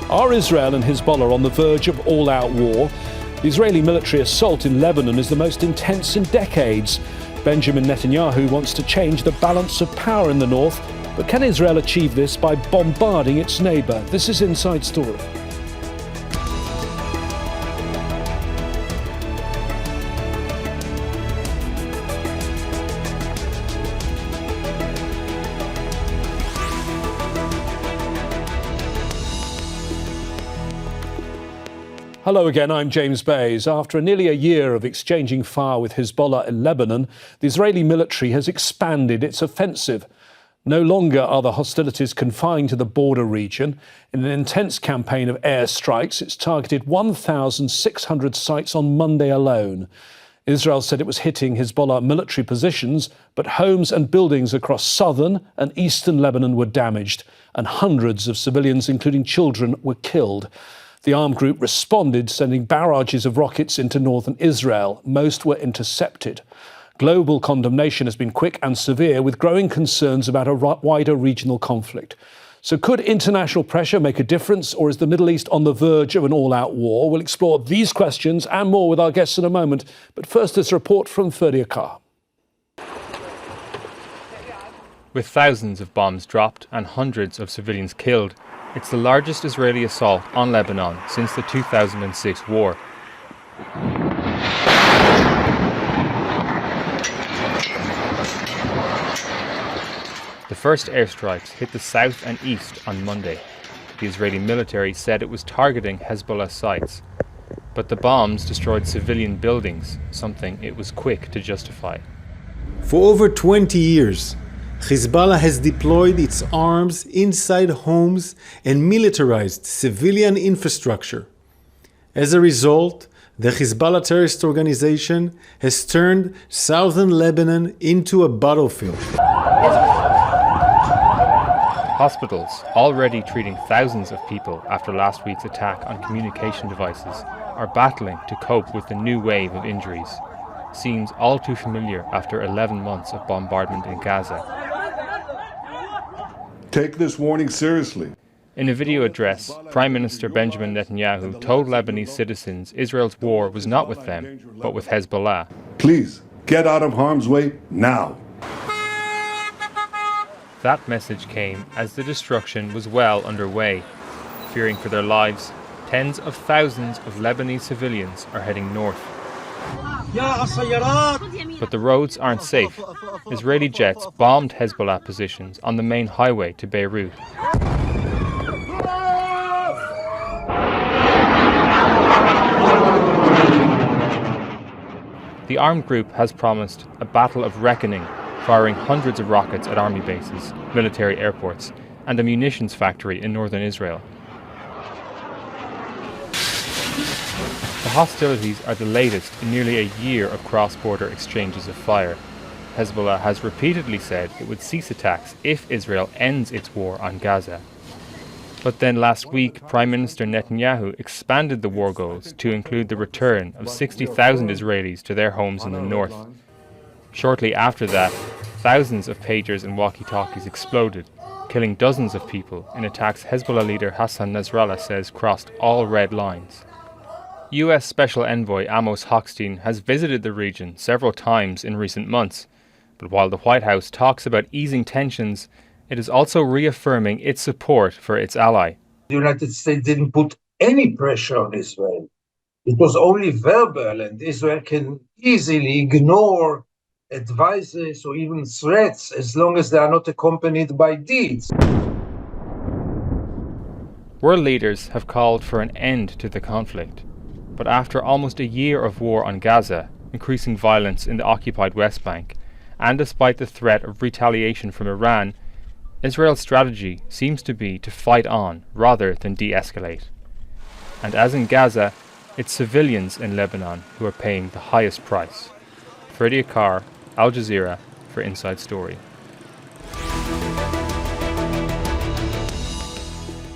Are Israel and Hezbollah on the verge of all-out war? The Israeli military assault in Lebanon is the most intense in decades. Benjamin Netanyahu wants to change the balance of power in the north, but can Israel achieve this by bombarding its neighbour? This is Inside Story. Hello again, I'm James Bays. After nearly a year of exchanging fire with Hezbollah in Lebanon, the Israeli military has expanded its offensive. No longer are the hostilities confined to the border region. In an intense campaign of airstrikes, it's targeted 1,600 sites on Monday alone. Israel said it was hitting Hezbollah military positions, but homes and buildings across southern and eastern Lebanon were damaged, and hundreds of civilians, including children, were killed. The armed group responded, sending barrages of rockets into northern Israel. Most were intercepted. Global condemnation has been quick and severe, with growing concerns about a wider regional conflict. So could international pressure make a difference, or is the Middle East on the verge of an all-out war? We'll explore these questions and more with our guests in a moment. But first, this report from Ferdi Akar. With thousands of bombs dropped and hundreds of civilians killed, it's the largest Israeli assault on Lebanon since the 2006 war. The first airstrikes hit the south and east on Monday. The Israeli military said it was targeting Hezbollah sites, but the bombs destroyed civilian buildings, something it was quick to justify. For over 20 years, Hezbollah has deployed its arms inside homes and militarized civilian infrastructure. As a result, the Hezbollah terrorist organization has turned southern Lebanon into a battlefield. Hospitals, already treating thousands of people after last week's attack on communication devices, are battling to cope with the new wave of injuries. Seems all too familiar after 11 months of bombardment in Gaza. Take this warning seriously. In a video address, Prime Minister Benjamin Netanyahu told Lebanese citizens Israel's war was not with them, but with Hezbollah. Please, get out of harm's way now. That message came as the destruction was well underway. Fearing for their lives, tens of thousands of Lebanese civilians are heading north. But the roads aren't safe. Israeli jets bombed Hezbollah positions on the main highway to Beirut. The armed group has promised a battle of reckoning, firing hundreds of rockets at army bases, military airports, and a munitions factory in northern Israel. The hostilities are the latest in nearly a year of cross-border exchanges of fire. Hezbollah has repeatedly said it would cease attacks if Israel ends its war on Gaza. But then last week, Prime Minister Netanyahu expanded the war goals to include the return of 60,000 Israelis to their homes in the north. Shortly after that, thousands of pagers and walkie-talkies exploded, killing dozens of people in attacks Hezbollah leader Hassan Nasrallah says crossed all red lines. US Special Envoy Amos Hochstein has visited the region several times in recent months, but while the White House talks about easing tensions, it is also reaffirming its support for its ally. The United States didn't put any pressure on Israel. It was only verbal, and Israel can easily ignore advices or even threats as long as they are not accompanied by deeds. World leaders have called for an end to the conflict. But after almost a year of war on Gaza, increasing violence in the occupied West Bank, and despite the threat of retaliation from Iran, Israel's strategy seems to be to fight on rather than de-escalate. And as in Gaza, it's civilians in Lebanon who are paying the highest price. Ferdi Akar, Al Jazeera, for Inside Story.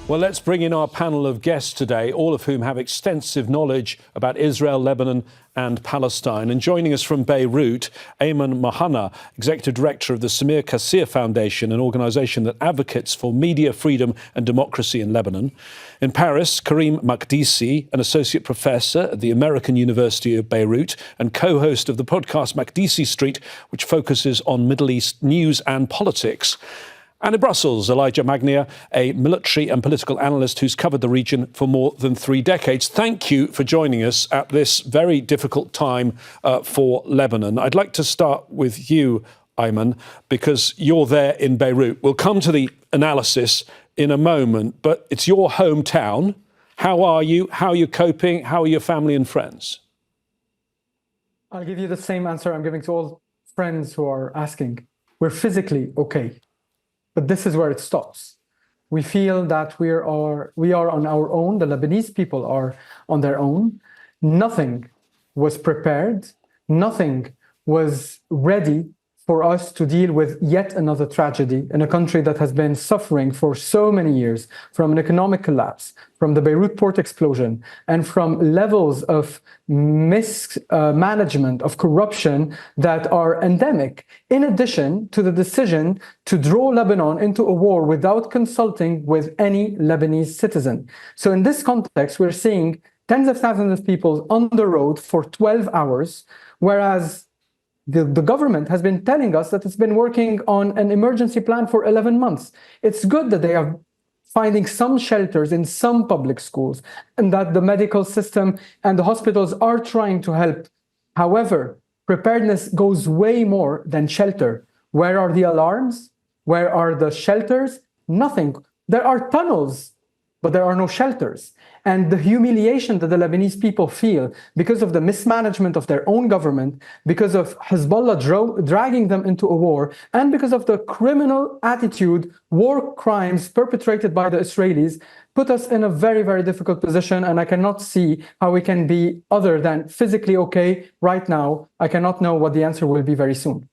Well, let's bring in our panel of guests today, all of whom have extensive knowledge about Israel, Lebanon and Palestine. And joining us from Beirut, Ayman Mhanna, Executive Director of the Samir Kassir Foundation, an organisation that advocates for media freedom and democracy in Lebanon. In Paris, Karim Makdisi, an Associate Professor at the American University of Beirut and co-host of the podcast Makdisi Street, which focuses on Middle East news and politics. And in Brussels, Elijah Magnier, a military and political analyst who's covered the region for more than 3 decades. Thank you for joining us at this very difficult time for Lebanon. I'd like to start with you, Ayman, because you're there in Beirut. We'll come to the analysis in a moment, but it's your hometown. How are you? How are you coping? How are your family and friends? I'll give you the same answer I'm giving to all friends who are asking. We're physically okay. But this is where it stops. We feel that we are on our own. The Lebanese people are on their own. Nothing was prepared. Nothing was ready for us to deal with yet another tragedy in a country that has been suffering for so many years from an economic collapse, from the Beirut port explosion, and from levels of mismanagement, of corruption that are endemic, in addition to the decision to draw Lebanon into a war without consulting with any Lebanese citizen. So in this context, we're seeing tens of thousands of people on the road for 12 hours, whereas the government has been telling us that it's been working on an emergency plan for 11 months. It's good that they are finding some shelters in some public schools and that the medical system and the hospitals are trying to help. However, preparedness goes way more than shelter. Where are the alarms? Where are the shelters? Nothing. There are tunnels, but there are no shelters. And the humiliation that the Lebanese people feel because of the mismanagement of their own government, because of Hezbollah dragging them into a war, and because of the criminal attitude, war crimes perpetrated by the Israelis, put us in a very, very difficult position. And I cannot see how we can be other than physically okay right now. I cannot know what the answer will be very soon.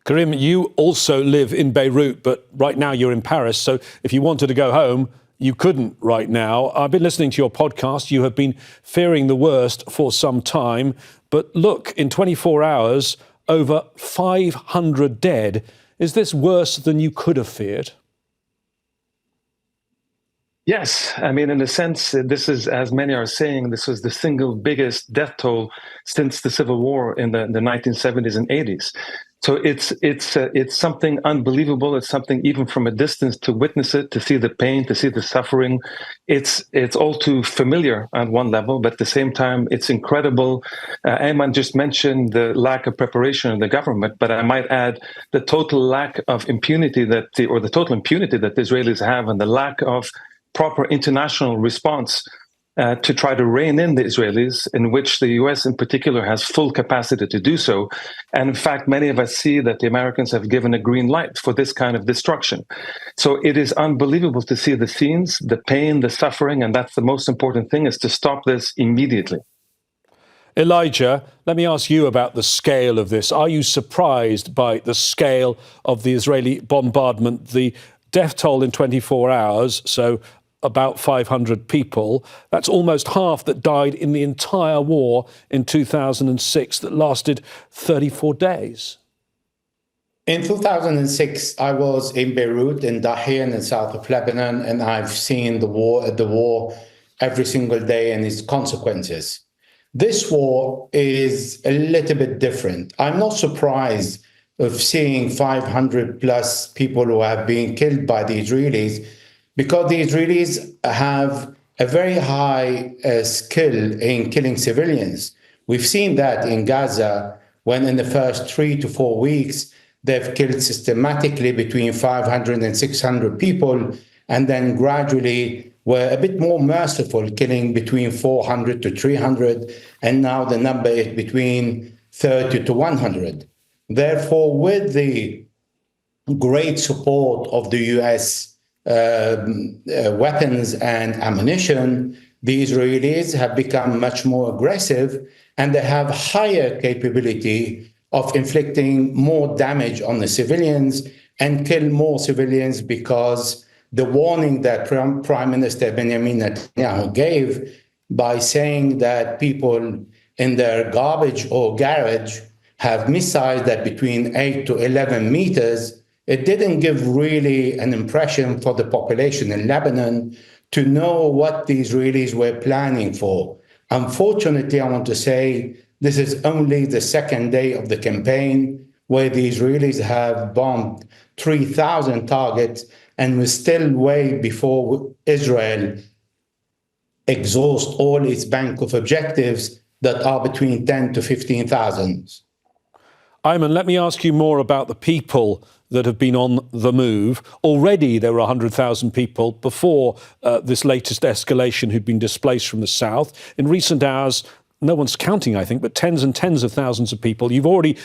Karim, you also live in Beirut, but right now you're in Paris. So if you wanted to go home, you couldn't right now. I've been listening to your podcast. You have been fearing the worst for some time. But look, in 24 hours, over 500 dead. Is this worse than you could have feared? Yes. I mean, in a sense, this is, as many are saying, this was the single biggest death toll since the Civil War in the 1970s and 80s. So it's something unbelievable. It's something even from a distance to witness it, to see the pain, to see the suffering. It's all too familiar on one level, but at the same time, it's incredible. Ayman just mentioned the lack of preparation of the government, but I might add the total lack of impunity the total impunity that the Israelis have, and the lack of proper international response to try to rein in the Israelis, in which the US in particular has full capacity to do so. And in fact, many of us see that the Americans have given a green light for this kind of destruction. So it is unbelievable to see the scenes, the pain, the suffering, and that's the most important thing, is to stop this immediately. Elijah, let me ask you about the scale of this. Are you surprised by the scale of the Israeli bombardment? The death toll in 24 hours, so about 500 people. That's almost half that died in the entire war in 2006 that lasted 34 days. In 2006, I was in Beirut, in Dahiya, in the south of Lebanon, and I've seen the war every single day and its consequences. This war is a little bit different. I'm not surprised of seeing 500 plus people who have been killed by the Israelis, because the Israelis have a very high skill in killing civilians. We've seen that in Gaza, when in the first 3 to 4 weeks, they've killed systematically between 500 and 600 people, and then gradually were a bit more merciful, killing between 400 to 300, and now the number is between 30 to 100. Therefore, with the great support of the US weapons and ammunition, the Israelis have become much more aggressive, and they have higher capability of inflicting more damage on the civilians and kill more civilians, because the warning that Prime Minister Benjamin Netanyahu gave by saying that people in their garbage or garage have missiles that between 8 to 11 meters. It didn't give really an impression for the population in Lebanon to know what the Israelis were planning for. Unfortunately, I want to say this is only the second day of the campaign where the Israelis have bombed 3,000 targets, and we're still way before Israel exhausts all its bank of objectives that are between 10 to 15,000. Ayman, let me ask you more about the people that have been on the move. Already there were 100,000 people before this latest escalation who'd been displaced from the south. In recent hours, no one's counting, I think, but tens and tens of thousands of people. You've already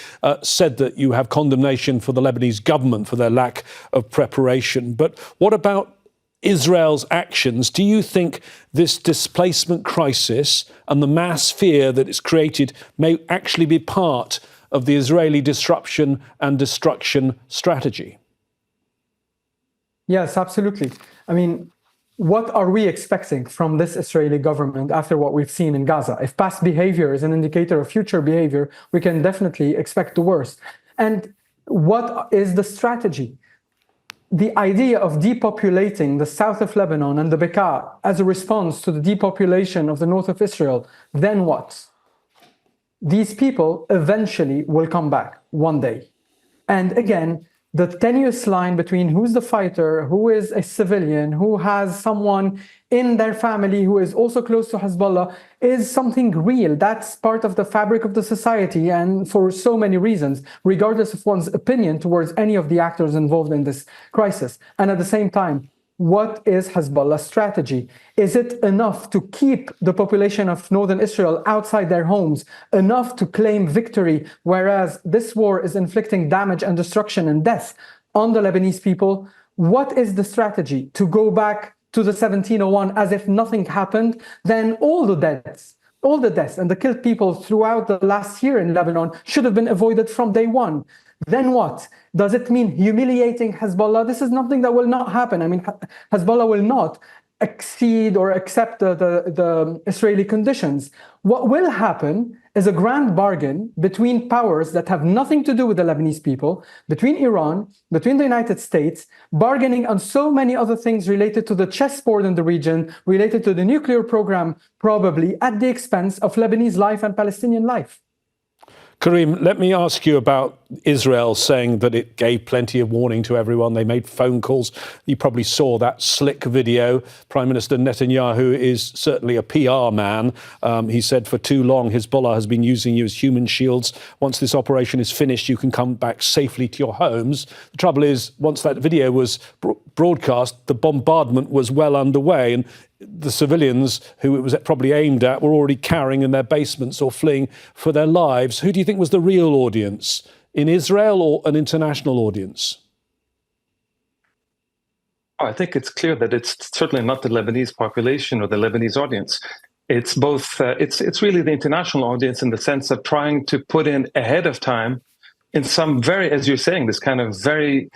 said that you have condemnation for the Lebanese government for their lack of preparation. But what about Israel's actions? Do you think this displacement crisis and the mass fear that it's created may actually be part of the Israeli disruption and destruction strategy? Yes, absolutely. I mean, what are we expecting from this Israeli government after what we've seen in Gaza? If past behavior is an indicator of future behavior, we can definitely expect the worst. And what is the strategy? The idea of depopulating the south of Lebanon and the Bekaa as a response to the depopulation of the north of Israel, then what? These people eventually will come back one day. And again, the tenuous line between who's the fighter, who is a civilian, who has someone in their family who is also close to Hezbollah is something real. That's part of the fabric of the society, and for so many reasons, regardless of one's opinion towards any of the actors involved in this crisis. And at the same time, what is Hezbollah's strategy? Is it enough to keep the population of northern Israel outside their homes, enough to claim victory, whereas this war is inflicting damage and destruction and death on the Lebanese people? What is the strategy? To go back to the 1701 as if nothing happened? Then all the deaths and the killed people throughout the last year in Lebanon should have been avoided from day one. Then what? Does it mean humiliating Hezbollah? This is nothing that will not happen. I mean, Hezbollah will not exceed or accept the Israeli conditions. What will happen is a grand bargain between powers that have nothing to do with the Lebanese people, between Iran, between the United States, bargaining on so many other things related to the chessboard in the region, related to the nuclear program, probably at the expense of Lebanese life and Palestinian life. Karim, let me ask you about Israel saying that it gave plenty of warning to everyone. They made phone calls. You probably saw that slick video. Prime Minister Netanyahu is certainly a PR man. He said for too long Hezbollah has been using you as human shields. Once this operation is finished, you can come back safely to your homes. The trouble is, once that video was broadcast, the bombardment was well underway, and the civilians who it was probably aimed at were already cowering in their basements or fleeing for their lives. Who do you think was the real audience, in Israel or an international audience? I think it's clear that it's certainly not the Lebanese population or the Lebanese audience. It's both. It's really the international audience in the sense of trying to put in ahead of time, in some very, as you're saying, this kind of very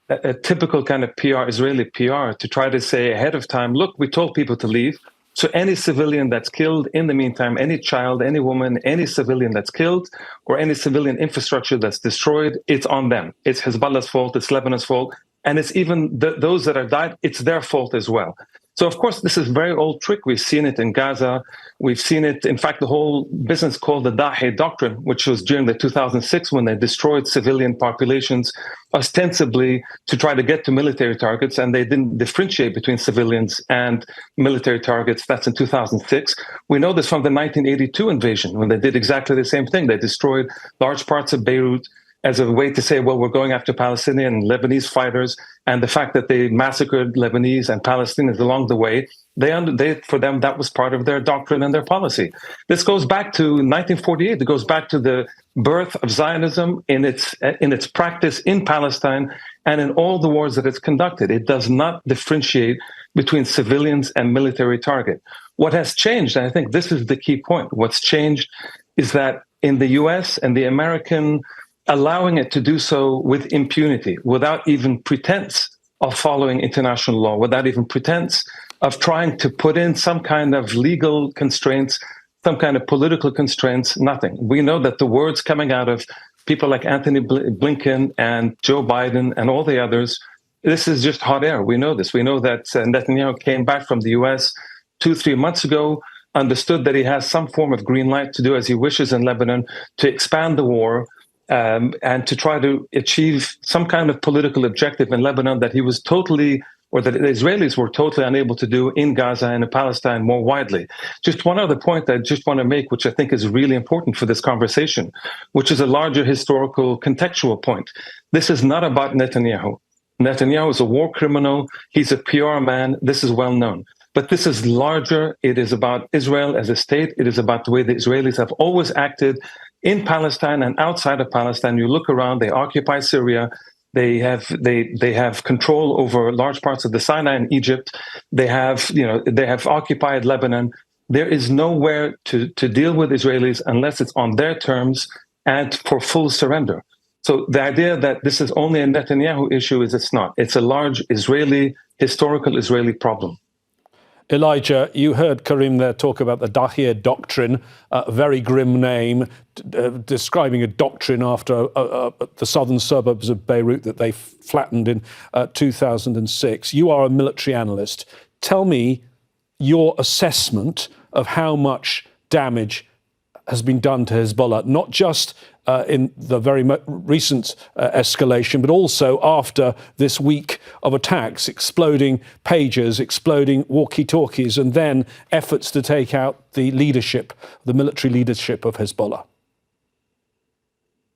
a typical kind of PR, Israeli PR, to try to say ahead of time, look, we told people to leave. So any civilian that's killed in the meantime, any child, any woman, any civilian that's killed, or any civilian infrastructure that's destroyed, it's on them. It's Hezbollah's fault, it's Lebanon's fault, and it's even those that are died, it's their fault as well. So, of course, this is a very old trick. We've seen it in Gaza. We've seen it, in fact, the whole business called the Dahi Doctrine, which was during the 2006 when they destroyed civilian populations ostensibly to try to get to military targets, and they didn't differentiate between civilians and military targets. That's in 2006. We know this from the 1982 invasion, when they did exactly the same thing. They destroyed large parts of Beirut as a way to say, well, we're going after Palestinian and Lebanese fighters, and the fact that they massacred Lebanese and Palestinians along the way, for them, that was part of their doctrine and their policy. This goes back to 1948. It goes back to the birth of Zionism in its practice in Palestine and in all the wars that it's conducted. It does not differentiate between civilians and military target. What has changed, and I think this is the key point, what's changed is that in the US and the American allowing it to do so with impunity, without even pretense of following international law, without even pretense of trying to put in some kind of legal constraints, some kind of political constraints, nothing. We know that the words coming out of people like Anthony Blinken and Joe Biden and all the others, this is just hot air. We know this. We know that Netanyahu came back from the US 2-3 months ago, understood that he has some form of green light to do as he wishes in Lebanon, to expand the war and to try to achieve some kind of political objective in Lebanon that he was totally, or that the Israelis were totally unable to do in Gaza and in Palestine more widely. Just one other point I just want to make, which I think is really important for this conversation, which is a larger historical contextual point. This is not about Netanyahu. Netanyahu is a war criminal. He's a PR man. This is well known. But this is larger. It is about Israel as a state. It is about the way the Israelis have always acted in Palestine and outside of Palestine. You look around, they occupy Syria. They have control over large parts of the Sinai and Egypt. They have occupied Lebanon. There is nowhere to deal with Israelis unless it's on their terms and for full surrender. So the idea that this is only a Netanyahu issue it's not. It's a large historical Israeli problem. Elijah, you heard Karim there talk about the Dahir Doctrine, a very grim name, describing a doctrine after the southern suburbs of Beirut that they flattened in 2006. You are a military analyst. Tell me your assessment of how much damage has been done to Hezbollah, not just in the very recent escalation, but also after this week of attacks, exploding pagers, exploding walkie-talkies, and then efforts to take out the military leadership of Hezbollah.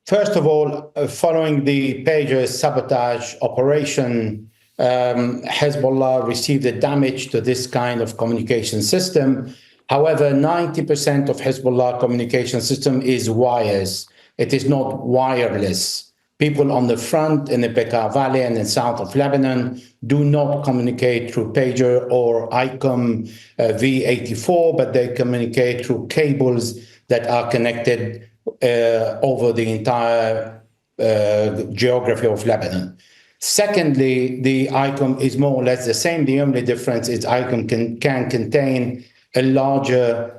First of all, following the pager sabotage operation, Hezbollah received the damage to this kind of communication system. However, 90% of Hezbollah communication system is wires. It is not wireless. People on the front in the Bekaa Valley and in south of Lebanon do not communicate through pager or ICOM V84, but they communicate through cables that are connected over the entire geography of Lebanon. Secondly, the ICOM is more or less the same. The only difference is ICOM can contain a larger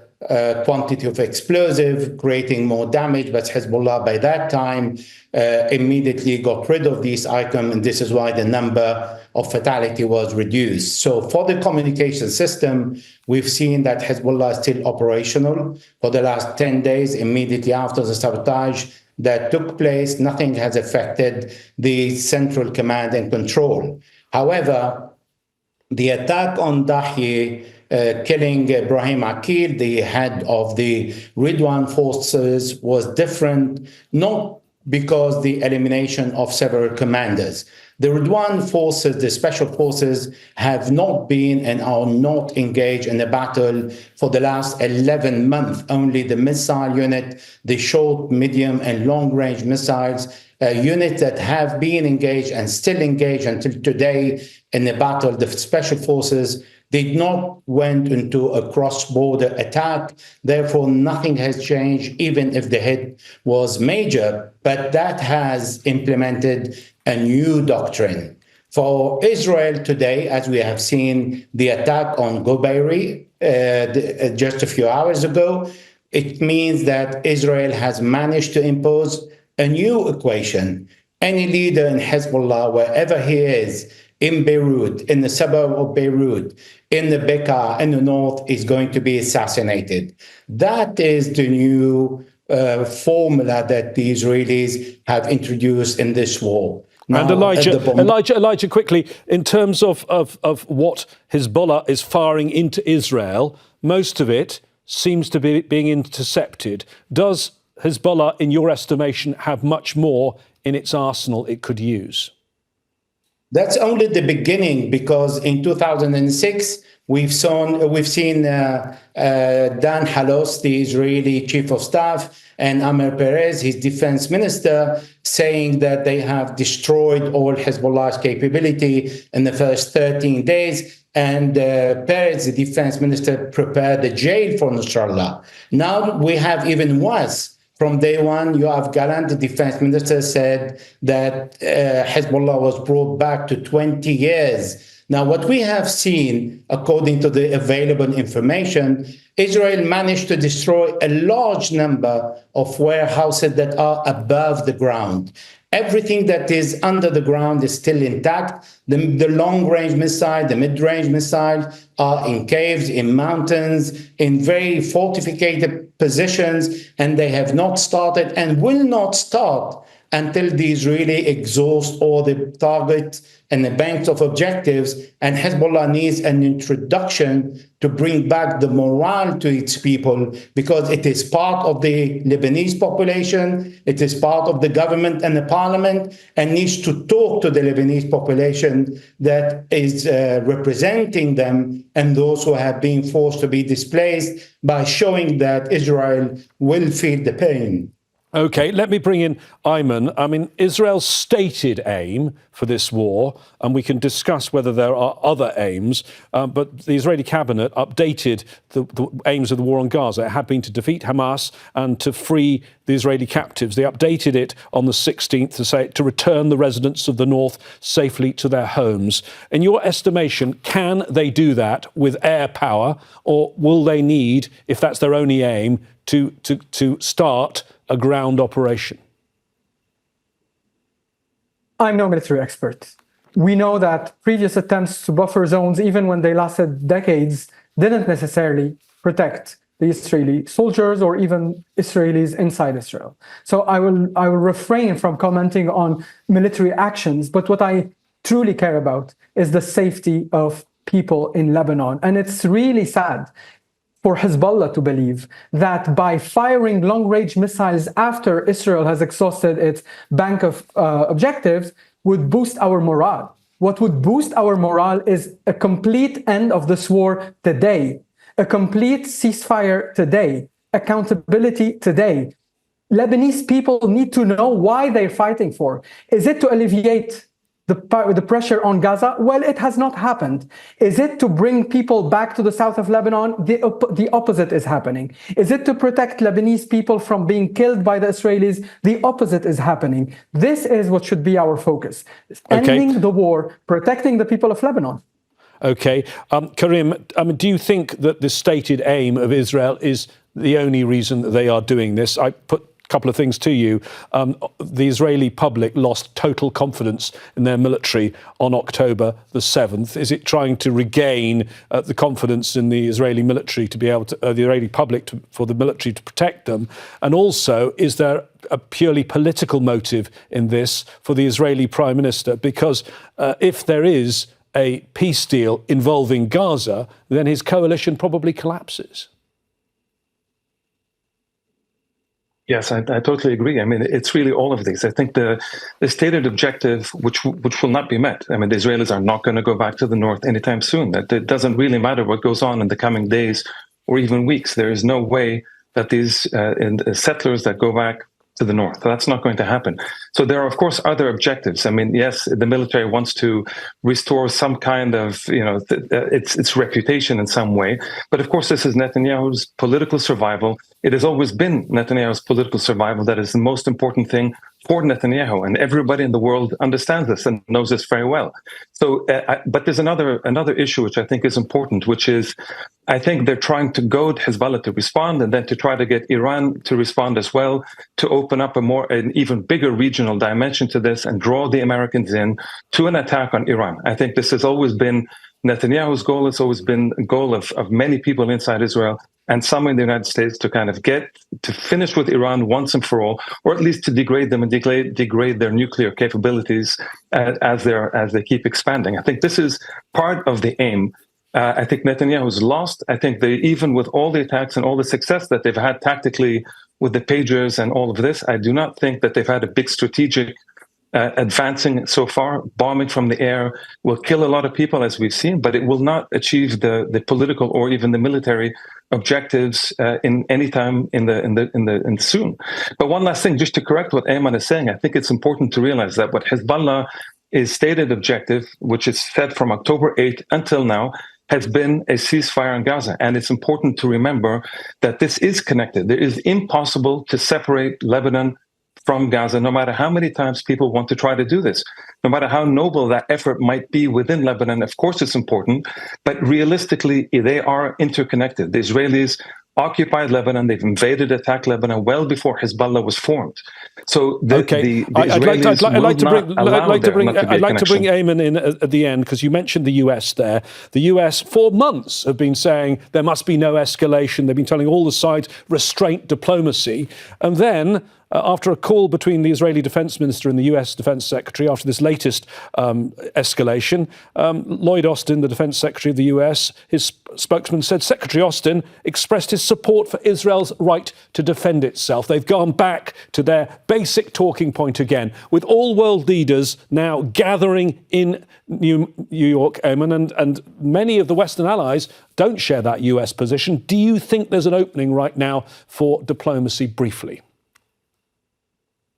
quantity of explosive, creating more damage. But Hezbollah, by that time, immediately got rid of these ICOM, and this is why the number of fatality was reduced. So for the communication system, we've seen that Hezbollah is still operational. For the last 10 days, immediately after the sabotage that took place, nothing has affected the central command and control. However, the attack on Dahi, killing Ibrahim Akil, the head of the Ridwan forces, was different, not because the elimination of several commanders. The Ridwan forces, the special forces, have not been and are not engaged in the battle for the last 11 months. Only the missile unit, the short, medium, and long-range missiles, units that have been engaged and still engaged until today in the battle, the special forces did not went into a cross-border attack. Therefore, nothing has changed, even if the hit was major. But that has implemented a new doctrine. For Israel today, as we have seen the attack on Gobeiri just a few hours ago, it means that Israel has managed to impose a new equation. Any leader in Hezbollah, wherever he is, in Beirut, in the suburb of Beirut, in the Bekaa, in the north, is going to be assassinated. That is the new formula that the Israelis have introduced in this war. Now, and Elijah, quickly, in terms of what Hezbollah is firing into Israel, most of it seems to be being intercepted. Does Hezbollah, in your estimation, have much more in its arsenal it could use? That's only the beginning, because in 2006, we've seen Dan Halos, the Israeli chief of staff, and Amir Peres, his defense minister, saying that they have destroyed all Hezbollah's capability in the first 13 days. And Peres, the defense minister, prepared a jail for Nasrallah. Now we have even worse. From day one, Yoav Gallant, the defense minister, said that Hezbollah was brought back to 20 years. Now, what we have seen, according to the available information, Israel managed to destroy a large number of warehouses that are above the ground. Everything that is under the ground is still intact. The long-range missile, the mid-range missile are in caves, in mountains, in very fortified positions, and they have not started and will not start until the Israeli exhaust all the targets and the banks of objectives, and Hezbollah needs an introduction to bring back the morale to its people, because it is part of the Lebanese population, it is part of the government and the parliament, and needs to talk to the Lebanese population that is representing them and those who have been forced to be displaced, by showing that Israel will feel the pain. OK, let me bring in Ayman. I mean, Israel's stated aim for this war, and we can discuss whether there are other aims, but the Israeli cabinet updated the aims of the war on Gaza. It had been to defeat Hamas and to free the Israeli captives. They updated it on the 16th to say to return the residents of the north safely to their homes. In your estimation, can they do that with air power, or will they need, if that's their only aim, to start a ground operation? I'm no military expert. We know that previous attempts to buffer zones, even when they lasted decades, didn't necessarily protect the Israeli soldiers or even Israelis inside Israel. So I will refrain from commenting on military actions, but what I truly care about is the safety of people in Lebanon. And it's really sad for Hezbollah to believe that by firing long-range missiles after Israel has exhausted its bank of objectives would boost our morale. What would boost our morale is a complete end of this war today, a complete ceasefire today, accountability today. Lebanese people need to know why they're fighting for. Is it to alleviate the pressure on Gaza? Well, it has not happened. Is it to bring people back to the south of Lebanon? The opposite is happening. Is it to protect Lebanese people from being killed by the Israelis? The opposite is happening. This is what should be our focus. Ending the war, protecting the people of Lebanon. OK. Karim, do you think that the stated aim of Israel is the only reason that they are doing this? I put couple of things to you. The Israeli public lost total confidence in their military on October the 7th. Is it trying to regain the confidence in the Israeli military to be able to, the Israeli public for the military to protect them? And also, is there a purely political motive in this for the Israeli Prime Minister? Because if there is a peace deal involving Gaza, then his coalition probably collapses. Yes, I totally agree. I mean, it's really all of these. I think the stated objective, which will not be met. I mean, the Israelis are not going to go back to the north anytime soon. That it doesn't really matter what goes on in the coming days or even weeks. There is no way that these settlers that go back to the north, that's not going to happen. So there are, of course, other objectives. I mean, yes, the military wants to restore some kind of, its reputation in some way. But of course, this is Netanyahu's political survival. It has always been Netanyahu's political survival that is the most important thing for Netanyahu, and everybody in the world understands this and knows this very well. So, but there's another issue which I think is important, which is I think they're trying to goad Hezbollah to respond, and then to try to get Iran to respond as well, to open up an even bigger regional dimension to this and draw the Americans in to an attack on Iran. I think this has always been Netanyahu's goal. It's always been a goal of many people inside Israel and some in the United States to kind of finish with Iran once and for all, or at least to degrade them and degrade their nuclear capabilities as they keep expanding. I think this is part of the aim. I think Netanyahu's lost. I think even with all the attacks and all the success that they've had tactically with the pagers and all of this, I do not think that they've had a big strategic advancing so far. Bombing from the air will kill a lot of people, as we've seen, but it will not achieve the political or even the military objectives in any time in soon. But one last thing, just to correct what Ayman is saying, I think it's important to realize that what Hezbollah is stated objective, which is set from October 8th until now, has been a ceasefire in Gaza. And it's important to remember that this is connected. It is impossible to separate Lebanon from Gaza, no matter how many times people want to try to do this. No matter how noble that effort might be within Lebanon, of course it's important, but realistically, they are interconnected. The Israelis occupied Lebanon, they've invaded, attacked Lebanon well before Hezbollah was formed. So the Israelis I'd like to bring connection. Ayman in at the end, because you mentioned the US there. The US for months have been saying there must be no escalation. They've been telling all the sides restraint diplomacy. And then after a call between the Israeli Defense Minister and the US Defense Secretary after this latest escalation, Lloyd Austin, the Defense Secretary of the US, his spokesman said Secretary Austin expressed his support for Israel's right to defend itself. They've gone back to their basic talking point again, with all world leaders now gathering in New York, Ayman, and many of the Western allies don't share that US position. Do you think there's an opening right now for diplomacy briefly?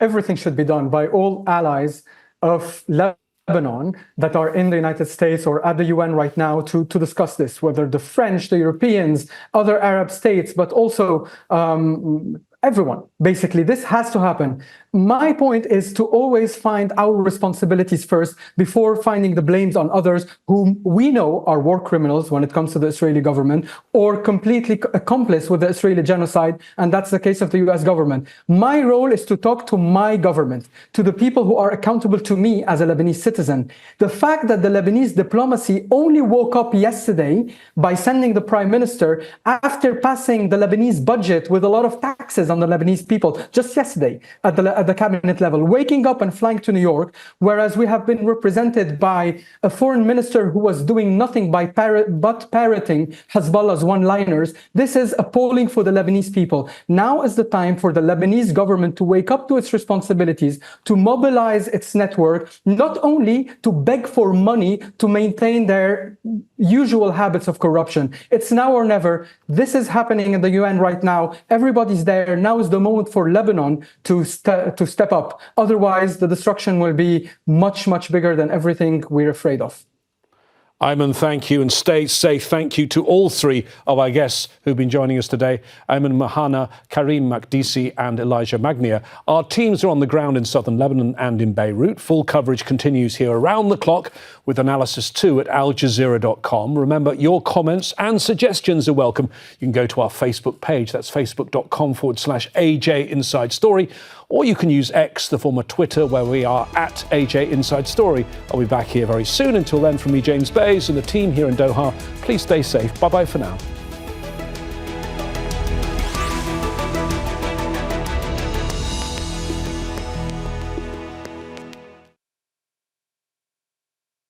Everything should be done by all allies of Lebanon that are in the United States or at the UN right now to discuss this, whether the French, the Europeans, other Arab states, but also everyone. Basically, this has to happen. My point is to always find our responsibilities first before finding the blames on others whom we know are war criminals when it comes to the Israeli government or completely accomplice with the Israeli genocide, and that's the case of the US government. My role is to talk to my government, to the people who are accountable to me as a Lebanese citizen. The fact that the Lebanese diplomacy only woke up yesterday by sending the prime minister after passing the Lebanese budget with a lot of taxes on the Lebanese people just yesterday at the cabinet level, waking up and flying to New York, whereas we have been represented by a foreign minister who was doing nothing but parroting Hezbollah's one-liners. This is appalling for the Lebanese people. Now is the time for the Lebanese government to wake up to its responsibilities, to mobilize its network, not only to beg for money to maintain their usual habits of corruption. It's now or never. This is happening in the UN right now. Everybody's there. Now is the moment for Lebanon to step up. Otherwise, the destruction will be much, much bigger than everything we're afraid of. Ayman, thank you, and stay safe. Thank you to all three of our guests who've been joining us today, Ayman Mhanna, Karim Makdisi and Elijah Magnier. Our teams are on the ground in southern Lebanon and in Beirut. Full coverage continues here around the clock with analysis too at aljazeera.com. Remember, your comments and suggestions are welcome. You can go to our Facebook page. That's facebook.com/AJ Inside Story. Or you can use X, the former Twitter, where we are at AJ Inside Story. I'll be back here very soon. Until then, from me, James Bays, and the team here in Doha, please stay safe. Bye-bye for now.